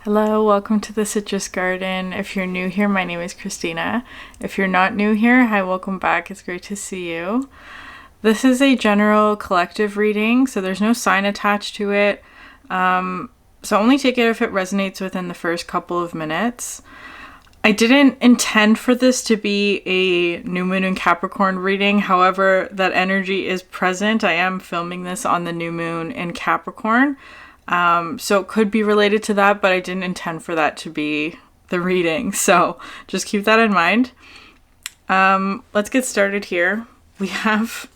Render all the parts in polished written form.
Hello, welcome to the Citrus Garden. If you're new here, my name is Christina. If you're not new here, hi, welcome back. It's great to see you. This is a general collective reading, so there's no sign attached to it. So only take it if it resonates within the first couple of minutes. I didn't intend for this to be a new moon in Capricorn reading. However, that energy is present. I am filming this on the new moon in Capricorn. So it could be related to that, but I didn't intend for that to be the reading. So just keep that in mind. Let's get started here. We have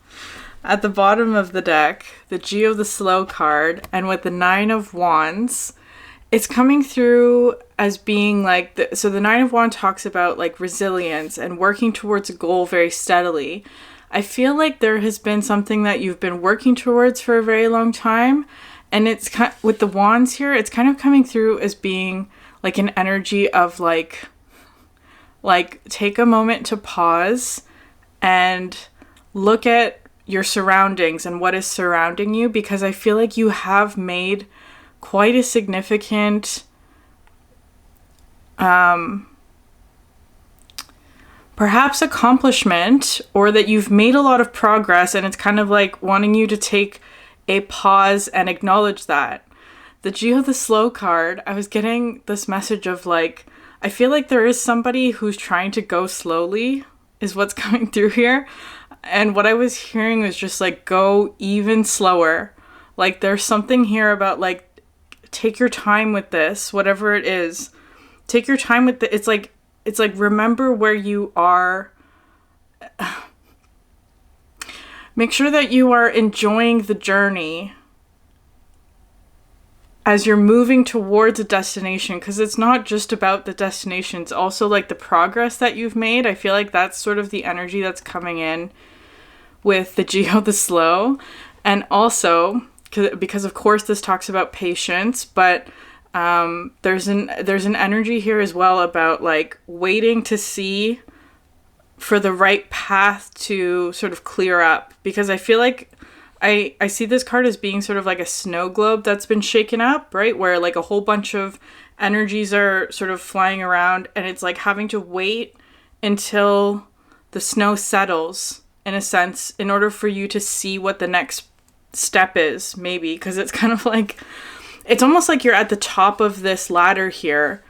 at the bottom of the deck, the G of the Slow card, and with the Nine of Wands, it's coming through as being like, so the Nine of Wands talks about like resilience and working towards a goal very steadily. I feel like there has been something that you've been working towards for a very long time. And it's kind of, with the wands here, it's kind of coming through as being like an energy of like take a moment to pause and look at your surroundings and what is surrounding you, because I feel like you have made quite a significant perhaps accomplishment, or that you've made a lot of progress, and it's kind of like wanting you to take a pause and acknowledge that. The G of the Slow card, I was getting this message of like, I feel like there is somebody who's trying to go slowly is what's coming through here. And what I was hearing was just like, go even slower. Like there's something here about like, take your time with this, whatever it is. Take your time with it. It's like remember where you are. Make sure that you are enjoying the journey as you're moving towards a destination, because it's not just about the destination, it's also like the progress that you've made. I feel like that's sort of the energy that's coming in with the Geo the Slow. And also, because of course this talks about patience, but there's an energy here as well about like waiting to see for the right path to sort of clear up, because I feel like I see this card as being sort of like a snow globe that's been shaken up, right? Where like a whole bunch of energies are sort of flying around, and it's like having to wait until the snow settles, in a sense, in order for you to see what the next step is, maybe, because it's kind of like, it's almost like you're at the top of this ladder here,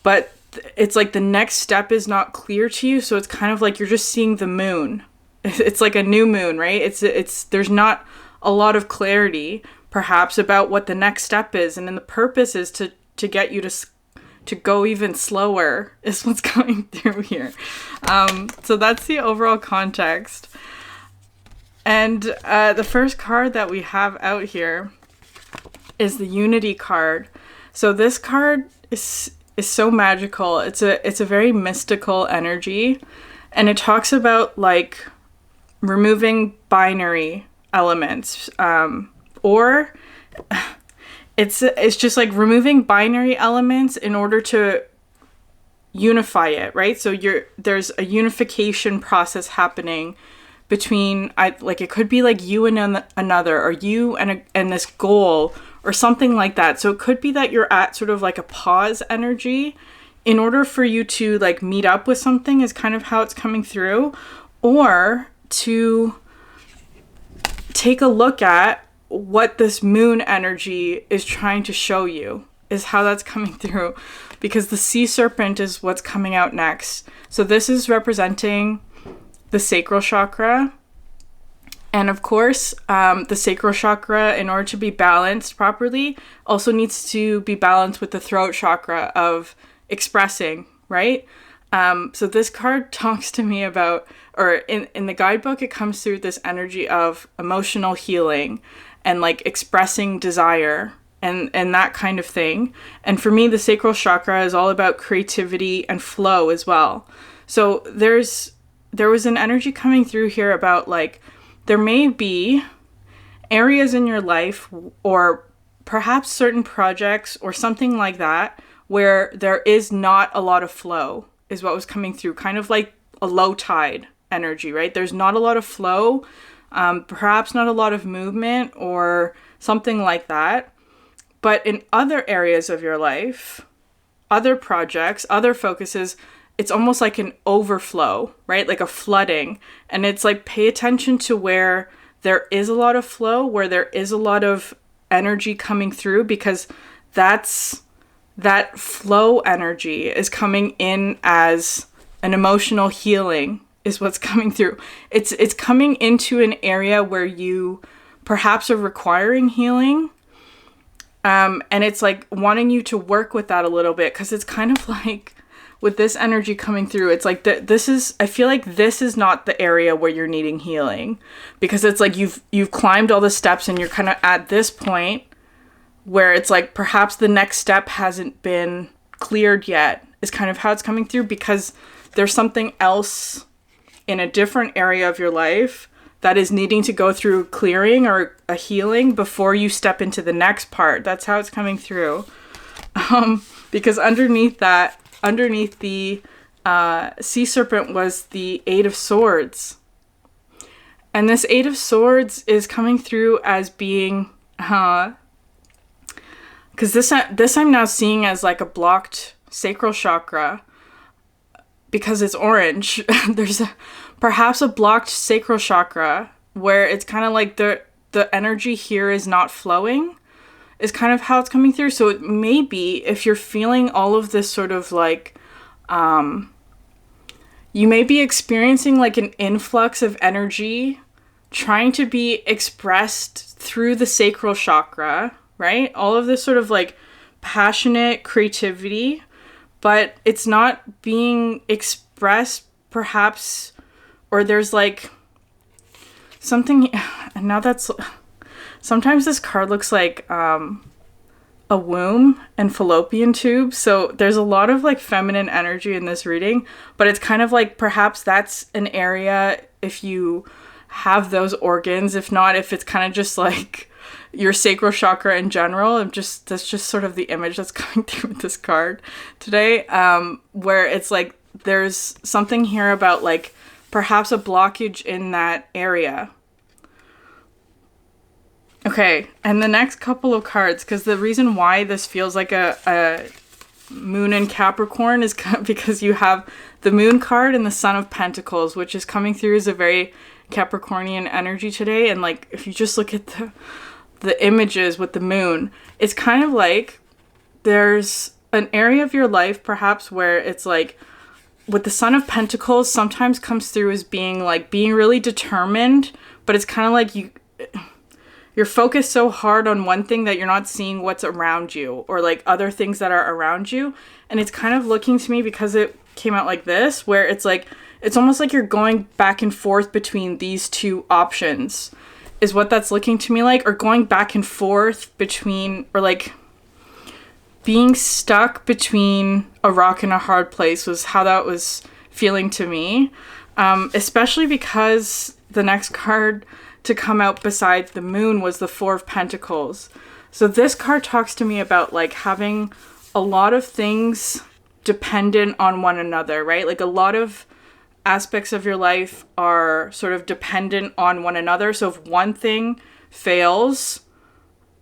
but it's like the next step is not clear to you, so it's kind of like you're just seeing the moon. It's like a new moon, right? It's there's not a lot of clarity perhaps about what the next step is, and then the purpose is to get you to go even slower is what's coming through here. So that's the overall context. And the first card that we have out here is the Unity card. So this card is so magical. It's a very mystical energy, and it talks about like removing binary elements, or it's just like removing binary elements in order to unify it, right? So there's a unification process happening between like it could be like you and another, or you and this goal, or something like that. So it could be that you're at sort of like a pause energy in order for you to like meet up with something, is kind of how it's coming through, or to take a look at what this moon energy is trying to show you, is how that's coming through, because the sea serpent is what's coming out next. So this is representing the sacral chakra. And of course, the sacral chakra, in order to be balanced properly, also needs to be balanced with the throat chakra of expressing, right? So this card talks to me about, or in the guidebook, it comes through this energy of emotional healing and like expressing desire and that kind of thing. And for me, the sacral chakra is all about creativity and flow as well. So there was an energy coming through here about like, there may be areas in your life, or perhaps certain projects or something like that, where there is not a lot of flow, is what was coming through. Kind of like a low tide energy, right? There's not a lot of flow, perhaps not a lot of movement or something like that. But in other areas of your life, other projects, other focuses, it's almost like an overflow, right? Like a flooding. And it's like, pay attention to where there is a lot of flow, where there is a lot of energy coming through, because that flow energy is coming in as an emotional healing is what's coming through. It's coming into an area where you perhaps are requiring healing. And it's like wanting you to work with that a little bit, because it's kind of like with this energy coming through, it's like I feel like this is not the area where you're needing healing, because it's like you've climbed all the steps and you're kind of at this point where it's like perhaps the next step hasn't been cleared yet, is kind of how it's coming through, because there's something else in a different area of your life that is needing to go through clearing or a healing before you step into the next part. That's how it's coming through. Because underneath the sea serpent was the Eight of Swords. And this Eight of Swords is coming through as being, because this I'm now seeing as like a blocked sacral chakra, because it's orange. There's perhaps a blocked sacral chakra where it's kind of like the energy here is not flowing, is kind of how it's coming through. So it may be, if you're feeling all of this sort of like, you may be experiencing like an influx of energy trying to be expressed through the sacral chakra, right? All of this sort of like passionate creativity, but it's not being expressed perhaps, or there's like something, and now that's, sometimes this card looks like a womb and fallopian tube. So there's a lot of like feminine energy in this reading, but it's kind of like perhaps that's an area if you have those organs. If not, if it's kind of just like your sacral chakra in general, that's just sort of the image that's coming through with this card today, where it's like there's something here about like perhaps a blockage in that area. Okay, and the next couple of cards, because the reason why this feels like a moon in Capricorn is because you have the moon card and the Son of Pentacles, which is coming through as a very Capricornian energy today. And like, if you just look at the images with the moon, it's kind of like there's an area of your life perhaps where it's like with the Son of Pentacles sometimes comes through as being really determined, but it's kind of like you're focused so hard on one thing that you're not seeing what's around you, or like other things that are around you. And it's kind of looking to me, because it came out like this, where it's like, it's almost like you're going back and forth between these two options, is what that's looking to me like, or going back and forth between, or like being stuck between a rock and a hard place was how that was feeling to me. Especially because the next card to come out besides the moon was the Four of Pentacles. So this card talks to me about like having a lot of things dependent on one another, right? Like a lot of aspects of your life are sort of dependent on one another. So if one thing fails,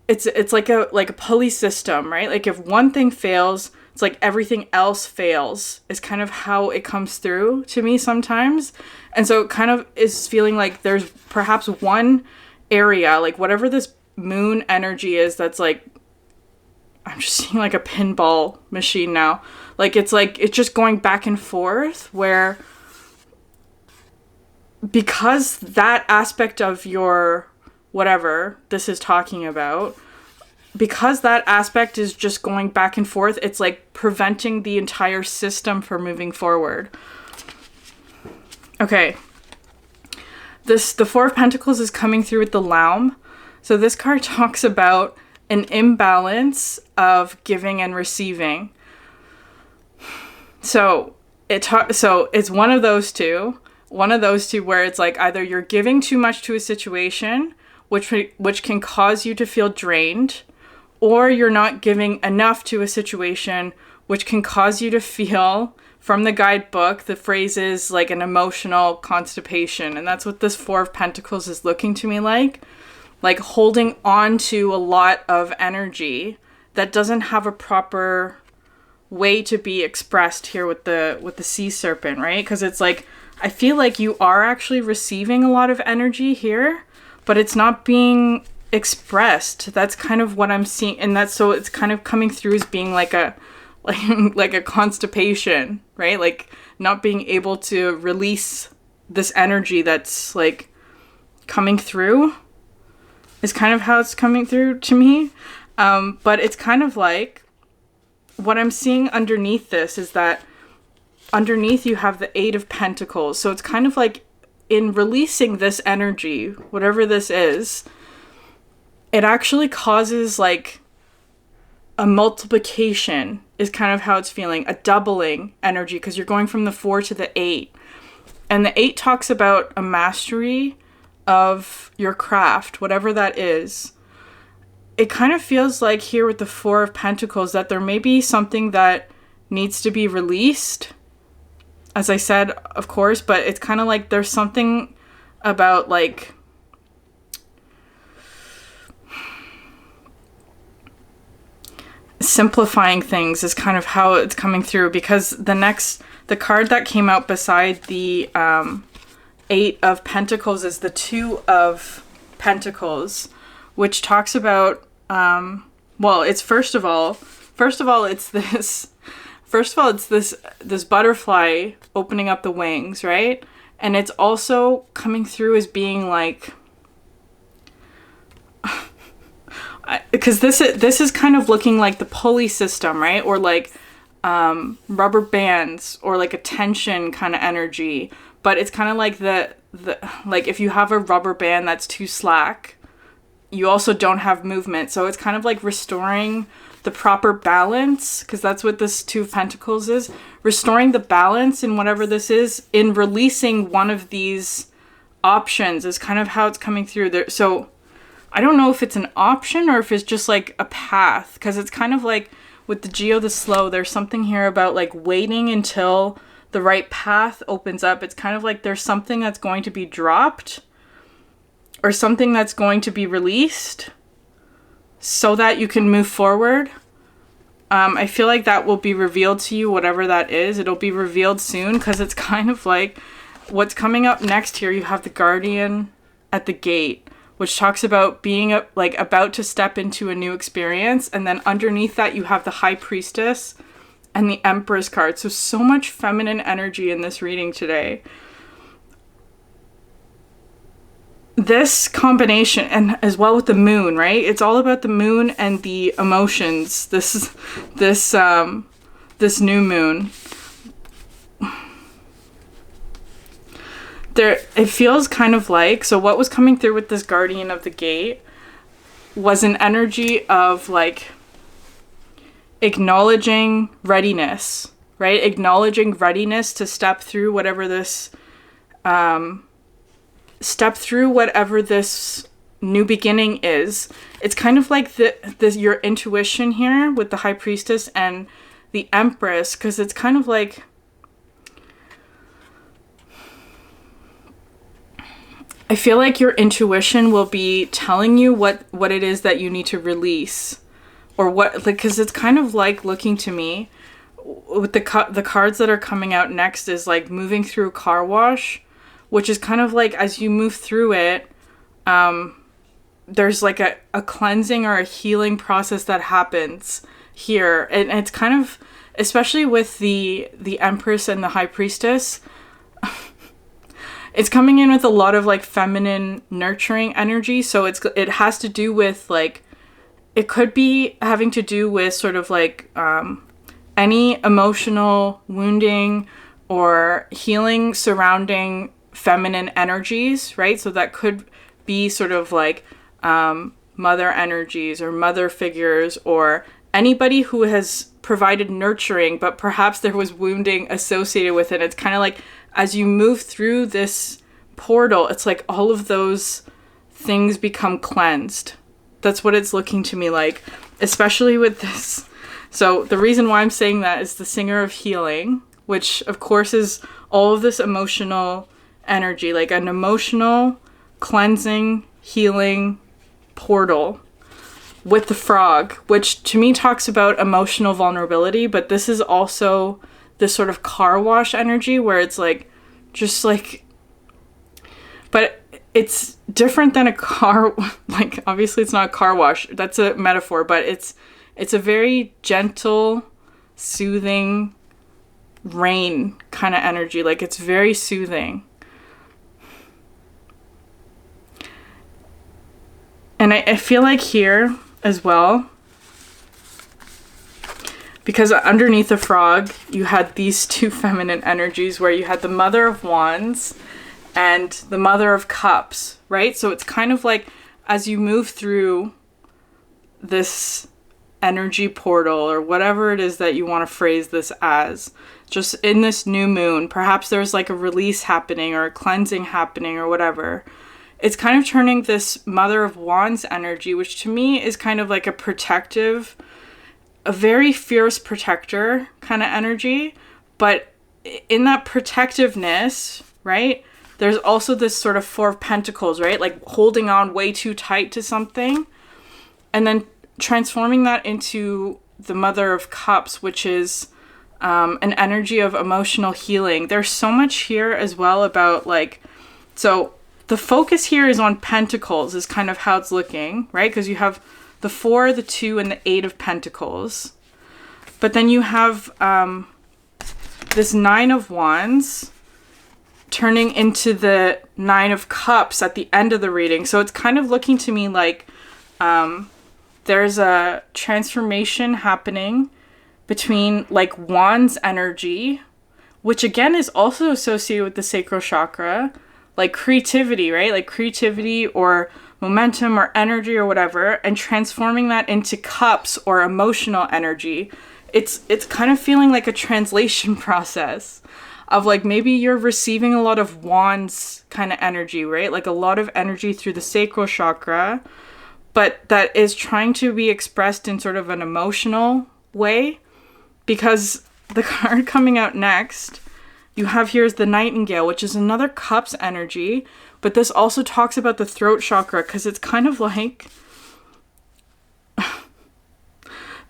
it's like a pulley system, right? Like if one thing fails, it's like everything else fails, is kind of how it comes through to me sometimes. And so it kind of is feeling like there's perhaps one area, like whatever this moon energy is, that's like, I'm just seeing like a pinball machine now. Like it's just going back and forth, where because that aspect of your whatever this is talking about, because that aspect is just going back and forth, it's like preventing the entire system from moving forward. Okay. The Four of Pentacles is coming through with the Laum. So this card talks about an imbalance of giving and receiving. So it's one of those two where it's like either you're giving too much to a situation, which can cause you to feel drained, or you're not giving enough to a situation, which can cause you to feel, from the guidebook, the phrase is like an emotional constipation. And that's what this Four of Pentacles is looking to me like holding on to a lot of energy that doesn't have a proper way to be expressed here with the sea serpent, right? Because it's like, I feel like you are actually receiving a lot of energy here, but it's not being expressed. That's kind of what I'm seeing, and that's, so it's kind of coming through as being like a like a constipation, right? Like not being able to release this energy that's like coming through is kind of how it's coming through to me. But it's kind of like, what I'm seeing underneath this is that underneath you have the Eight of Pentacles. So it's kind of like, in releasing this energy, whatever this is, it actually causes like a multiplication is kind of how it's feeling, a doubling energy, because you're going from the 4 to the 8. And the 8 talks about a mastery of your craft, whatever that is. It kind of feels like here with the 4 of Pentacles that there may be something that needs to be released, as I said, of course, but it's kind of like there's something about like simplifying things is kind of how it's coming through, because the card that came out beside the 8 of Pentacles is the 2 of Pentacles, which talks about well, it's first of all it's this butterfly opening up the wings, right? And it's also coming through as being like, because this is kind of looking like the pulley system, right? Or like rubber bands, or like a tension kind of energy. But it's kind of like the like if you have a rubber band that's too slack, you also don't have movement. So it's kind of like restoring the proper balance, because that's what this 2 of Pentacles is. Restoring the balance in whatever this is, in releasing one of these options is kind of how it's coming through there. So I don't know if it's an option or if it's just like a path, because it's kind of like with the Geo the Slow, there's something here about like waiting until the right path opens up. It's kind of like there's something that's going to be dropped or something that's going to be released so that you can move forward. I feel like that will be revealed to you, whatever that is. It'll be revealed soon, because it's kind of like what's coming up next here. You have the Guardian at the gate, which talks about being like about to step into a new experience. And then underneath that, you have the High Priestess and the Empress card. So much feminine energy in this reading today. This combination, and as well with the moon, right? It's all about the moon and the emotions. This new moon. It feels kind of like, so what was coming through with this Guardian of the Gate was an energy of like acknowledging readiness, right? Acknowledging readiness to step through whatever this new beginning is. It's kind of like your intuition here with the High Priestess and the Empress, because it's kind of like, I feel like your intuition will be telling you what it is that you need to release, or what, like, because it's kind of like looking to me with the cards that are coming out next is like moving through a car wash, which is kind of like as you move through it, there's like a cleansing or a healing process that happens here, and it's kind of, especially with the Empress and the High Priestess. It's coming in with a lot of like feminine nurturing energy. So it has to do with like, it could be having to do with sort of like any emotional wounding or healing surrounding feminine energies, right? So that could be sort of like mother energies or mother figures, or anybody who has provided nurturing, but perhaps there was wounding associated with it. It's kind of like, as you move through this portal, it's like all of those things become cleansed. That's what it's looking to me like, especially with this. So the reason why I'm saying that is the Singer of Healing, which of course is all of this emotional energy, like an emotional cleansing, healing portal. with the frog, which to me talks about emotional vulnerability, but this is also this sort of car wash energy where it's like, just like, but it's different than a car, like obviously it's not a car wash, that's a metaphor, but it's a very gentle, soothing rain kind of energy. Like it's very soothing. And I feel like here as well, because underneath the frog, you had these two feminine energies where you had the Mother of Wands and the Mother of Cups, right? So it's kind of like as you move through this energy portal or whatever it is that you want to phrase this as, just in this new moon, perhaps there's like a release happening or a cleansing happening or whatever. It's kind of turning this Mother of Wands energy, which to me is kind of like a protective, a very fierce protector kind of energy. But in that protectiveness, right, there's also this sort of Four of Pentacles, right? Like holding on way too tight to something. And then transforming that into the Mother of Cups, which is an energy of emotional healing. There's so much here as well about like, so the focus here is on Pentacles is kind of how it's looking, right? Because you have the 4, the 2, and the 8 of Pentacles. But then you have this 9 of Wands turning into the 9 of Cups at the end of the reading. So it's kind of looking to me like there's a transformation happening between like Wands energy, which again is also associated with the sacral chakra, like creativity, right? Like creativity or momentum or energy or whatever, and transforming that into cups or emotional energy. It's kind of feeling like a translation process of like maybe you're receiving a lot of wands kind of energy, right? Like a lot of energy through the sacral chakra, but that is trying to be expressed in sort of an emotional way, because the card coming out next you have here is the Nightingale, which is another cups energy, but this also talks about the throat chakra, because it's kind of like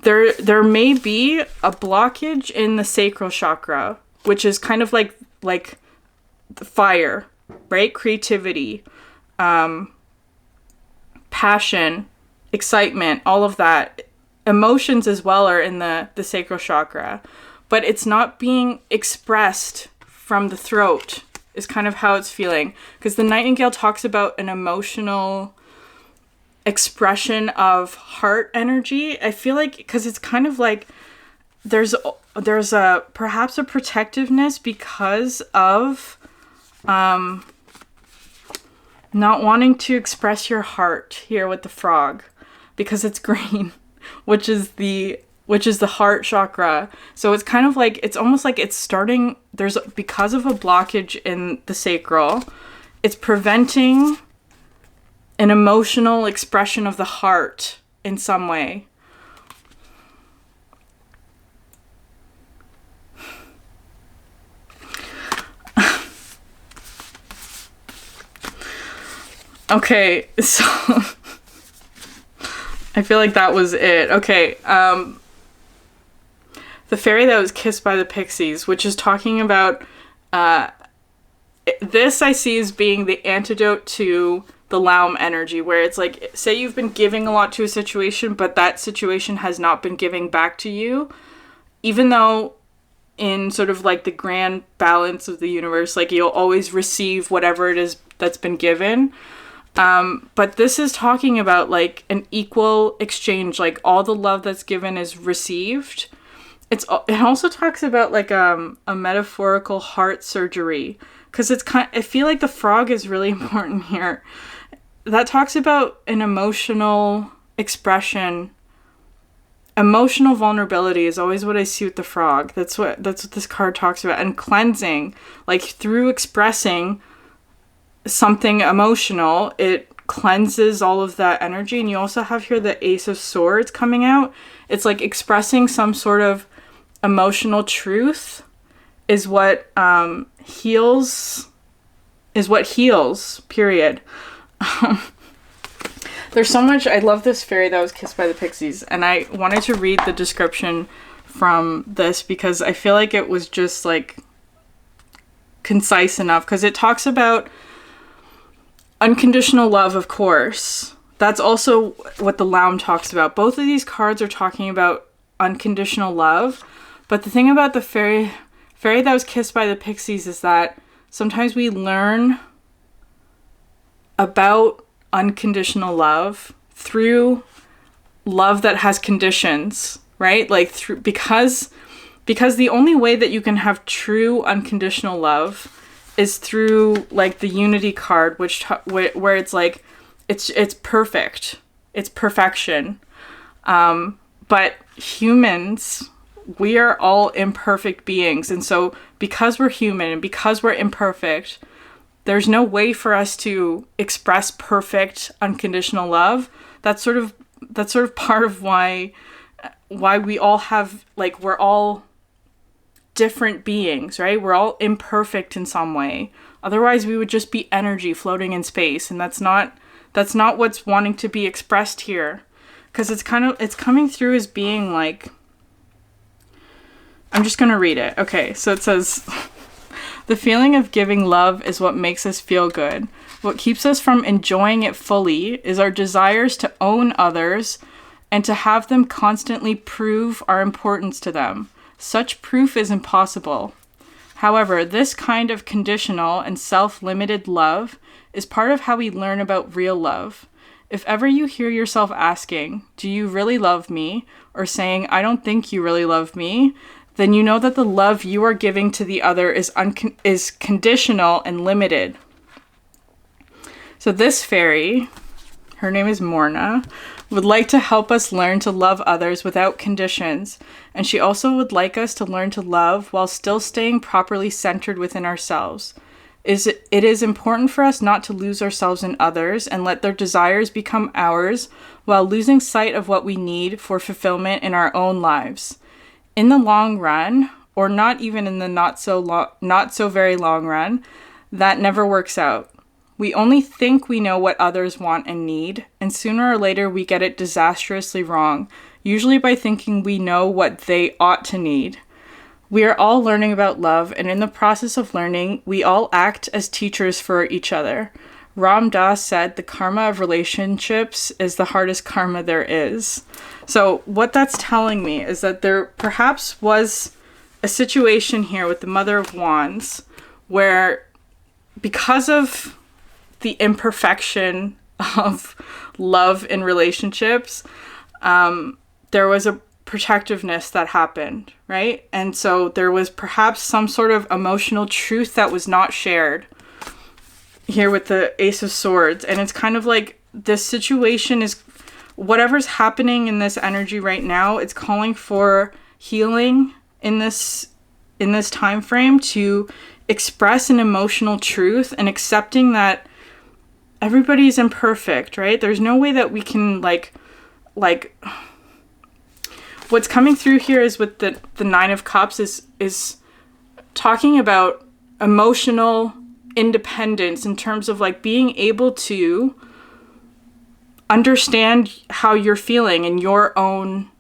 there may be a blockage in the sacral chakra, which is kind of like the fire, right? Creativity, passion, excitement, all of that. Emotions as well are in the sacral chakra, but it's not being expressed from the throat is kind of how it's feeling, because the Nightingale talks about an emotional expression of heart energy. I feel like because it's kind of like there's a perhaps a protectiveness because of not wanting to express your heart here with the frog, because it's green, which is the heart chakra. So it's kind of like, it's almost like it's starting, because of a blockage in the sacral, it's preventing an emotional expression of the heart in some way. Okay, so I feel like that was it. Okay, the fairy that was kissed by the pixies, which is talking about, this I see as being the antidote to the Laum energy, where it's like, say you've been giving a lot to a situation, but that situation has not been giving back to you, even though in sort of like the grand balance of the universe, like you'll always receive whatever it is that's been given. But this is talking about like an equal exchange, like all the love that's given is received. It also talks about like a metaphorical heart surgery, because I feel like the frog is really important here. That talks about an emotional expression. Emotional vulnerability is always what I see with the frog. That's what this card talks about. And cleansing, like through expressing something emotional, it cleanses all of that energy. And you also have here the Ace of Swords coming out. It's like expressing some sort of emotional truth is what heals, period. There's so much. I love this fairy that was kissed by the pixies, and I wanted to read the description from this because I feel like it was just like concise enough, because it talks about unconditional love, of course. That's also what the Laum talks about. Both of these cards are talking about unconditional love, but the thing about the fairy that was kissed by the pixies is that sometimes we learn about unconditional love through love that has conditions, right? Like through because the only way that you can have true unconditional love is through like the unity card, where it's like it's perfect, it's perfection. But humans, we are all imperfect beings, and so because we're human and because we're imperfect, there's no way for us to express perfect unconditional love. That's sort of part of why we all have, like, we're all different beings, right? We're all imperfect in some way. Otherwise we would just be energy floating in space, and that's not what's wanting to be expressed here. Because it's coming through as being like, I'm just gonna read it. Okay, so it says, the feeling of giving love is what makes us feel good. What keeps us from enjoying it fully is our desires to own others and to have them constantly prove our importance to them. Such proof is impossible. However, this kind of conditional and self-limited love is part of how we learn about real love. If ever you hear yourself asking, "Do you really love me?" or saying, "I don't think you really love me," then you know that the love you are giving to the other is conditional and limited. So this fairy, her name is Morna, would like to help us learn to love others without conditions, and she also would like us to learn to love while still staying properly centered within ourselves. It is important for us not to lose ourselves in others and let their desires become ours while losing sight of what we need for fulfillment in our own lives. In the long run, or not even in the not so very long run, that never works out. We only think we know what others want and need, and sooner or later we get it disastrously wrong, usually by thinking we know what they ought to need. We are all learning about love, and in the process of learning, we all act as teachers for each other. Ram Dass said, the karma of relationships is the hardest karma there is. So what that's telling me is that there perhaps was a situation here with the Mother of Wands where, because of the imperfection of love in relationships, there was a protectiveness that happened, right? And so there was perhaps some sort of emotional truth that was not shared here with the Ace of Swords. And it's kind of like this situation is, whatever's happening in this energy right now, it's calling for healing in this time frame, to express an emotional truth and accepting that everybody's imperfect, right? There's no way that we can like what's coming through here is with the Nine of Cups is talking about emotional independence in terms of like being able to understand how you're feeling and your own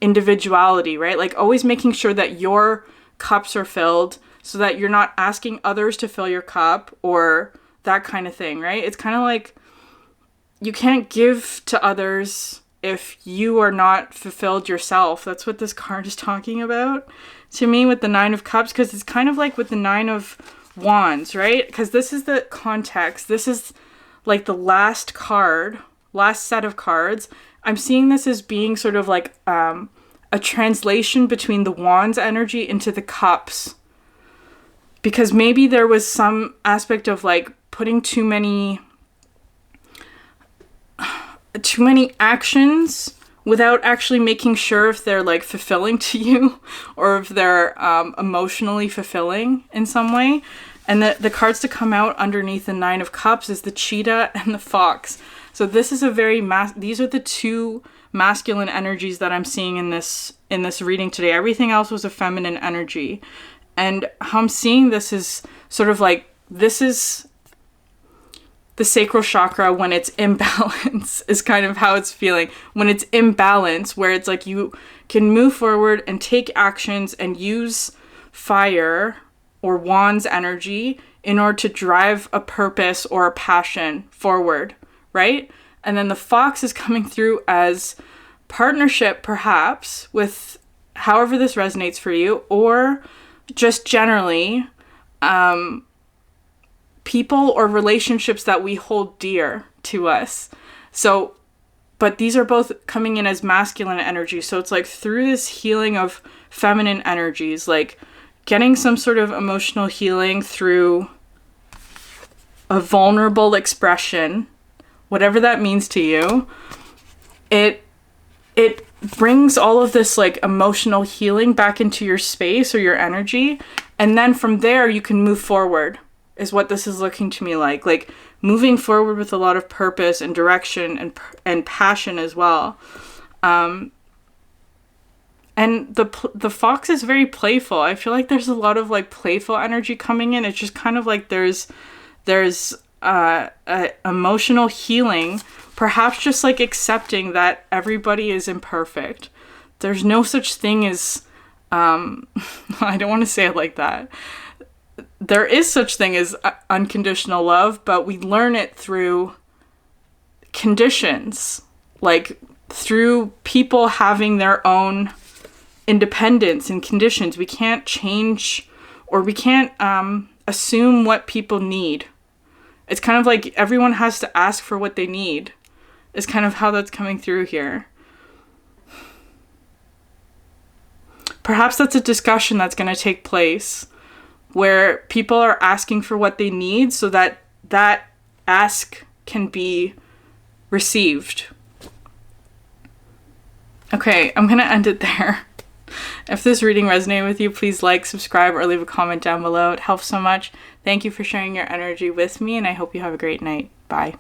individuality, right? Like always making sure that your cups are filled so that you're not asking others to fill your cup or that kind of thing, right? It's kind of like you can't give to others if you are not fulfilled yourself. That's what this card is talking about to me with the Nine of Cups, because it's kind of like with the Nine of Wands, right? Because this is the context. This is like the last set of cards. I'm seeing this as being sort of like a translation between the Wands energy into the Cups. Because maybe there was some aspect of like putting too many actions without actually making sure if they're like fulfilling to you or if they're emotionally fulfilling in some way. And the cards to come out underneath the Nine of Cups is the cheetah and the fox. So this is a very these are the two masculine energies that I'm seeing in this reading today. Everything else was a feminine energy. And how I'm seeing this is sort of like, this is the sacral chakra, when it's imbalance, is kind of how it's feeling. When it's imbalance, where it's like you can move forward and take actions and use fire or wands energy in order to drive a purpose or a passion forward, right? And then the fox is coming through as partnership, perhaps, with however this resonates for you, or just generally people or relationships that we hold dear to us. So, but these are both coming in as masculine energy. So it's like through this healing of feminine energies, like getting some sort of emotional healing through a vulnerable expression, whatever that means to you, it brings all of this like emotional healing back into your space or your energy. And then from there you can move forward, is what this is looking to me like moving forward with a lot of purpose and direction and passion as well. And the fox is very playful. I feel like there's a lot of like playful energy coming in. It's just kind of like there's emotional healing, perhaps just like accepting that everybody is imperfect. There's no such thing as I don't want to say it like that. There is such thing as unconditional love, but we learn it through conditions, like through people having their own independence and conditions. We can't change, or we can't assume what people need. It's kind of like everyone has to ask for what they need, is kind of how that's coming through here. Perhaps that's a discussion that's going to take place where people are asking for what they need so that that ask can be received. Okay, I'm going to end it there. If this reading resonated with you, please like, subscribe, or leave a comment down below. It helps so much. Thank you for sharing your energy with me, and I hope you have a great night. Bye.